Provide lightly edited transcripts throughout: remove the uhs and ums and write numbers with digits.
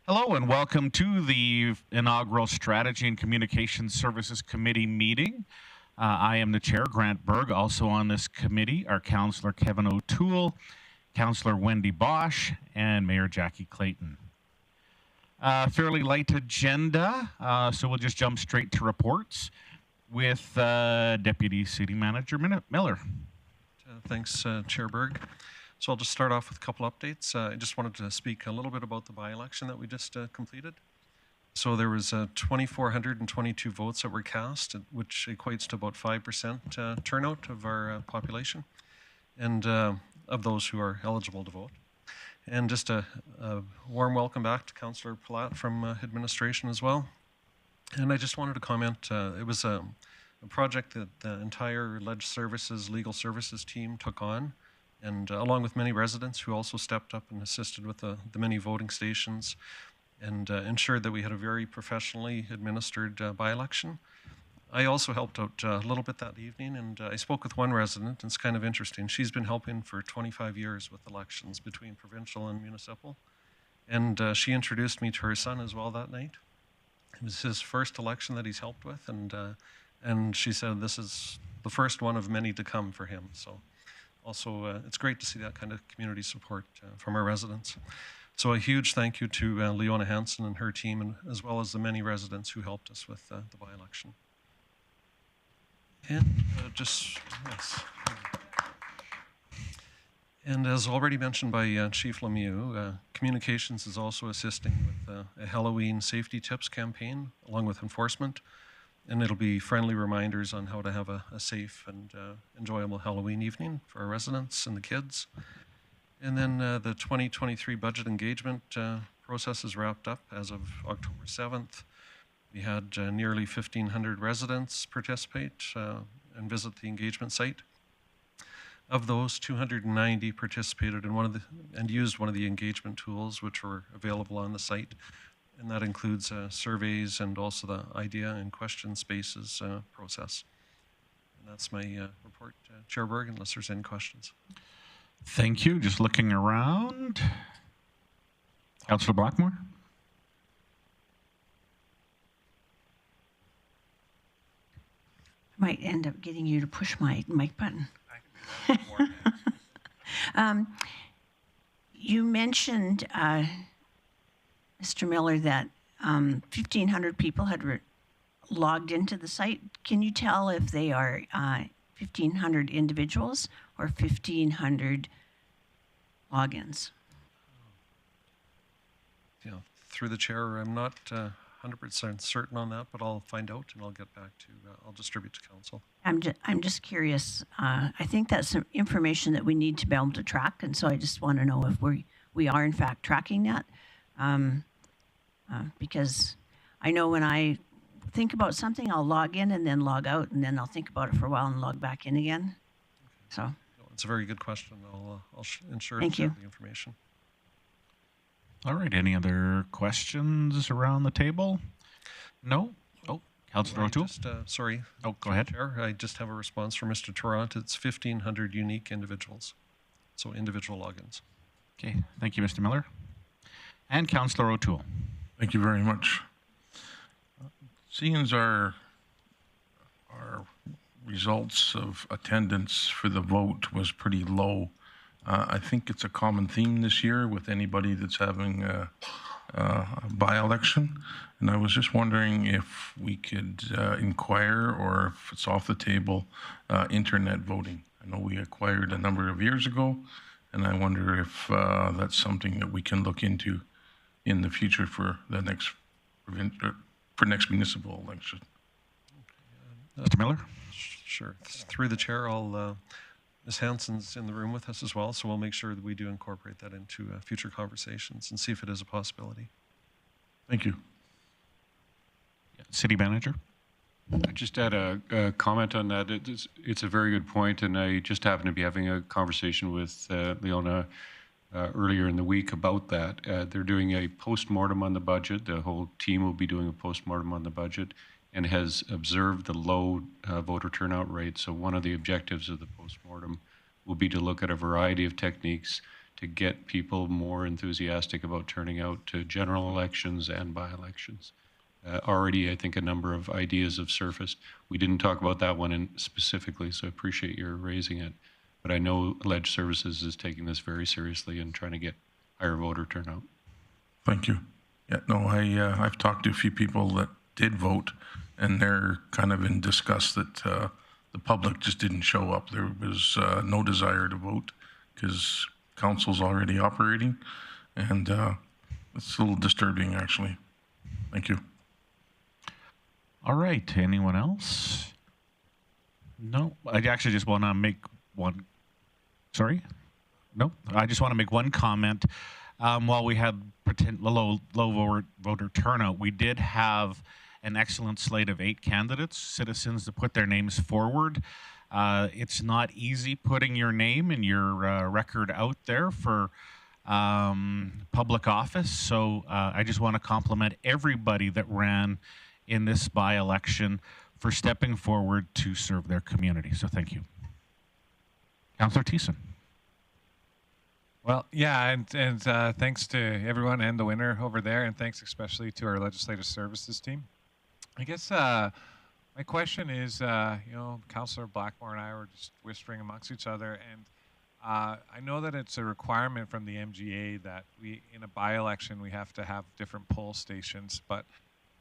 Hello and welcome to the inaugural Strategy and Communications Services Committee meeting. I am the chair, Grant Berg. Also on this committee are Councillor Kevin O'Toole, Councillor Wendy Bosch, and Mayor Jackie Clayton. Fairly light agenda, so we'll just jump straight to reports with Deputy City Manager Miller. Thanks, Chair Berg. So I'll just start off with a couple updates. I just wanted to speak a little bit about the by-election that we just completed. So there was 2,422 votes that were cast, which equates to about 5% turnout of our population, and of those who are eligible to vote. And just a warm welcome back to Councillor Palat from administration as well. And I just wanted to comment, it was a project that the entire legal services team took on, and along with many residents who also stepped up and assisted with the many voting stations, and ensured that we had a very professionally administered by-election. I also helped out a little bit that evening, and I spoke with one resident, and it's kind of interesting. She's been helping for 25 years with elections between provincial and municipal, and she introduced me to her son as well that night. It was his first election that he's helped with, and she said this is the first one of many to come for him. So also, it's great to see that kind of community support from our residents. So a huge thank you to Leona Hansen and her team, and as well as the many residents who helped us with the by-election. And yes. And as already mentioned by Chief Lemieux, Communications is also assisting with a Halloween safety tips campaign, along with enforcement. And it'll be friendly reminders on how to have a safe and enjoyable Halloween evening for our residents and the kids. And then the 2023 budget engagement process is wrapped up as of October 7th. We had nearly 1,500 residents participate and visit the engagement site. Of those, 290 participated in and used one of the engagement tools which were available on the site. And that includes surveys and also the idea and question spaces process. And that's my report, Chair Berg, unless there's any questions. Thank you. Just looking around. Councillor Blackmore. I might end up getting you to push my mic button. I can do that. You mentioned, Mr. Miller, that 1,500 people had logged into the site. Can you tell if they are 1,500 individuals or 1,500 logins? Yeah, through the chair, I'm not 100% certain on that, but I'll find out and I'll get back to, I'll distribute to council. I'm just curious. I think that's some information that we need to be able to track, and so I just want to know if we are in fact tracking that. Because I know when I think about something, I'll log in and then log out, and then I'll think about it for a while and log back in again. So it's a very good question. I'll ensure Thank to you. have the information. All right, any other questions around the table? No? Oh, Councillor O'Toole. Sorry. Oh, go ahead. Chair, I just have a response from Mr. Tarrant. It's 1,500 unique individuals, so individual logins. Okay, thank you, Mr. Miller. And Councillor O'Toole. Thank you very much. Seeing as our results of attendance for the vote was pretty low, I think it's a common theme this year with anybody that's having a by-election. And I was just wondering if we could inquire, or if it's off the table, internet voting. I know we acquired a number of years ago, and I wonder if that's something that we can look into in the future for the next municipal election. Mr. Miller? Sure. Through the chair, Ms. Hansen's in the room with us as well, so we'll make sure that we do incorporate that into future conversations and see if it is a possibility. Thank you. City Manager? I just had a comment on that. It's a very good point, and I just happened to be having a conversation with Leona earlier in the week about that. They're doing a post-mortem on the budget. The whole team will be doing a post-mortem on the budget, and has observed the low voter turnout rate. So one of the objectives of the post-mortem will be to look at a variety of techniques to get people more enthusiastic about turning out to general elections and by-elections. Already, I think a number of ideas have surfaced. We didn't talk about that one specifically, so I appreciate your raising it. But I know Ledge Services is taking this very seriously and trying to get higher voter turnout. Thank you. Yeah, no, I've talked to a few people that did vote, and they're kind of in disgust that the public just didn't show up. There was no desire to vote because council's already operating, and it's a little disturbing, actually. Thank you. All right. Anyone else? No. I actually just want to make one. Sorry? No. I just want to make one comment. While we had low voter turnout, we did have an excellent slate of 8 candidates, citizens, to put their names forward. It's not easy putting your name and your record out there for public office. So I just want to compliment everybody that ran in this by-election for stepping forward to serve their community. So thank you. Councillor Thiessen. Well, yeah, and thanks to everyone and the winner over there, and thanks especially to our legislative services team. I guess my question is, Councillor Blackmore and I were just whispering amongst each other, and I know that it's a requirement from the MGA that in a by-election, we have to have different poll stations, but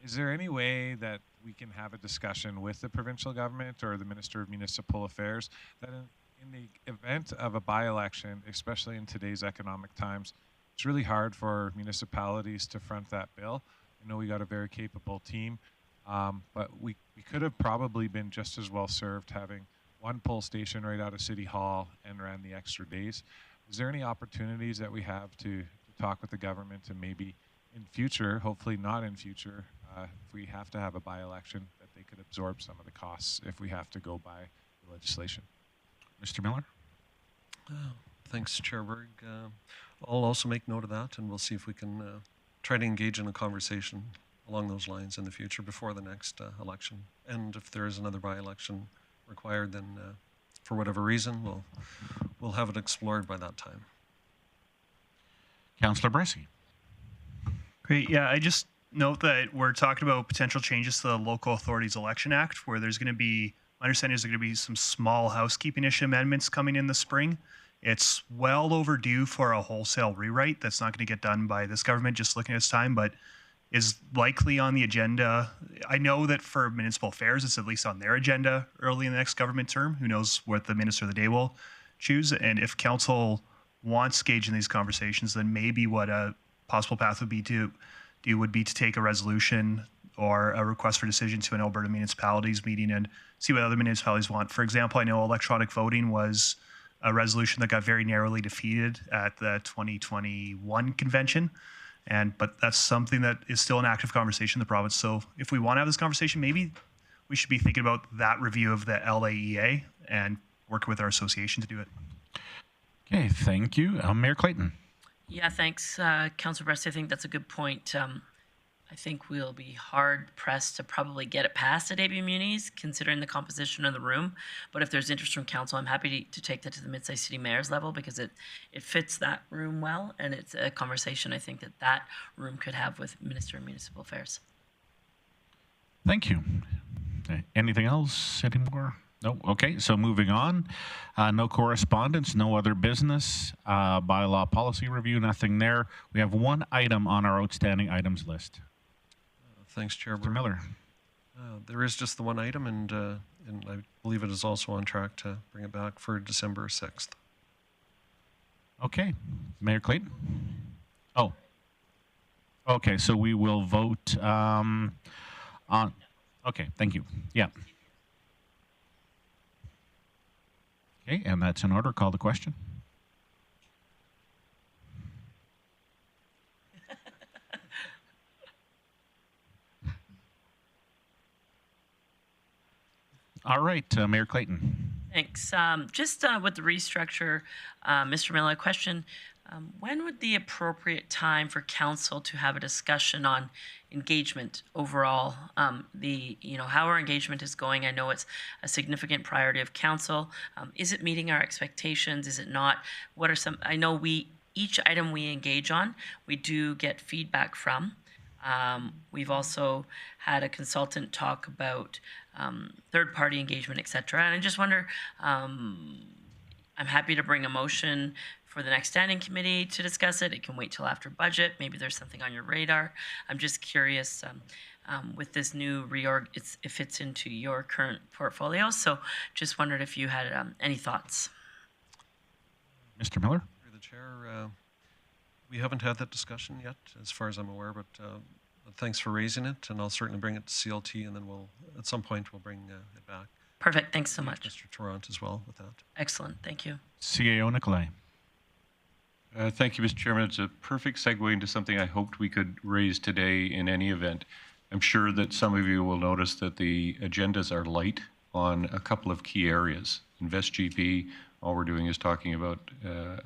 is there any way that we can have a discussion with the provincial government or the Minister of Municipal Affairs that in the event of a by-election, especially in today's economic times, it's really hard for municipalities to front that bill. I know we got a very capable team, but we could have probably been just as well served having one poll station right out of City Hall and ran the extra days. Is there any opportunities that we have to talk with the government and maybe in future, hopefully not in future, if we have to have a by-election, that they could absorb some of the costs if we have to go by the legislation? Mr. Miller? Thanks, Chair Berg. I'll also make note of that, and we'll see if we can try to engage in a conversation along those lines in the future before the next election. And if there is another by-election required, then for whatever reason, we'll have it explored by that time. Councillor Bressy. Great. Yeah, I just note that we're talking about potential changes to the Local Authorities Election Act, where there's going to be, my understanding is there going to be some small housekeeping issue amendments coming in the spring. It's well overdue for a wholesale rewrite. That's not going to get done by this government, just looking at its time, but is likely on the agenda. I know that for municipal affairs, it's at least on their agenda early in the next government term. Who knows what the Minister of the Day will choose. And if council wants to engage in these conversations, then maybe what a possible path would be to take a resolution or a request for decision to an Alberta municipalities meeting and see what other municipalities want. For example, I know electronic voting was a resolution that got very narrowly defeated at the 2021 convention. But that's something that is still an active conversation in the province. So if we want to have this conversation, maybe we should be thinking about that review of the LAEA and working with our association to do it. Okay, thank you. Mayor Clayton. Yeah, thanks, Councillor Bressy. I think that's a good point. I think we'll be hard-pressed to probably get it past at AB Munis, considering the composition of the room. But if there's interest from council, I'm happy to take that to the Mid-Sized City Mayor's level because it fits that room well, and it's a conversation I think that room could have with Minister of Municipal Affairs. Thank you. Okay, anything else anymore? No? Okay, so moving on. No correspondence, no other business. Bylaw policy review, nothing there. We have one item on our outstanding items list. Thanks, Chair. Mr. Miller. There is just the one item, and I believe it is also on track to bring it back for December 6th. Okay. Mayor Clayton? Oh. Okay, so we will vote on... Okay, thank you. Yeah. Okay, and that's in order. Call the question. All right, Mayor Clayton. Thanks. Just with the restructure, Mr. Miller, a question. When would the appropriate time for council to have a discussion on engagement overall? How our engagement is going. I know it's a significant priority of council. Is it meeting our expectations? Is it not? What are some? I know we each item we engage on, we do get feedback from. We've also had a consultant talk about third-party engagement, et cetera. And I just wonder, I'm happy to bring a motion for the next standing committee to discuss it. It can wait till after budget. Maybe there's something on your radar. I'm just curious with this new reorg, it fits into your current portfolio. So just wondered if you had any thoughts. Mr. Miller? Through the chair, we haven't had that discussion yet, as far as I'm aware, but thanks for raising it, and I'll certainly bring it to CLT, and then at some point, we'll bring it back. Perfect. Thanks so much. Mr. Tarrant as well with that. Excellent. Thank you. CAO Nicolai. Thank you, Mr. Chairman. It's a perfect segue into something I hoped we could raise today in any event. I'm sure that some of you will notice that the agendas are light on a couple of key areas. InvestGP, all we're doing is talking about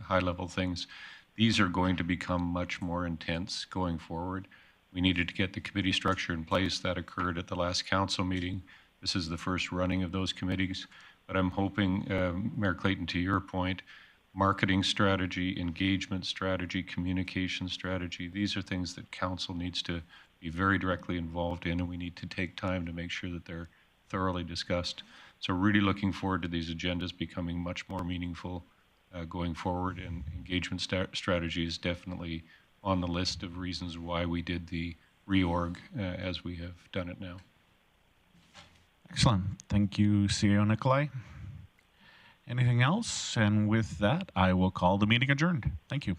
high-level things. These are going to become much more intense going forward. We needed to get the committee structure in place. That occurred at the last council meeting. This is the first running of those committees. But I'm hoping, Mayor Clayton, to your point, marketing strategy, engagement strategy, communication strategy, these are things that council needs to be very directly involved in, and we need to take time to make sure that they're thoroughly discussed. So really looking forward to these agendas becoming much more meaningful going forward, and engagement strategy is definitely on the list of reasons why we did the reorg as we have done it now. Excellent. Thank you, CAO Nicolai. Anything else? And with that, I will call the meeting adjourned. Thank you.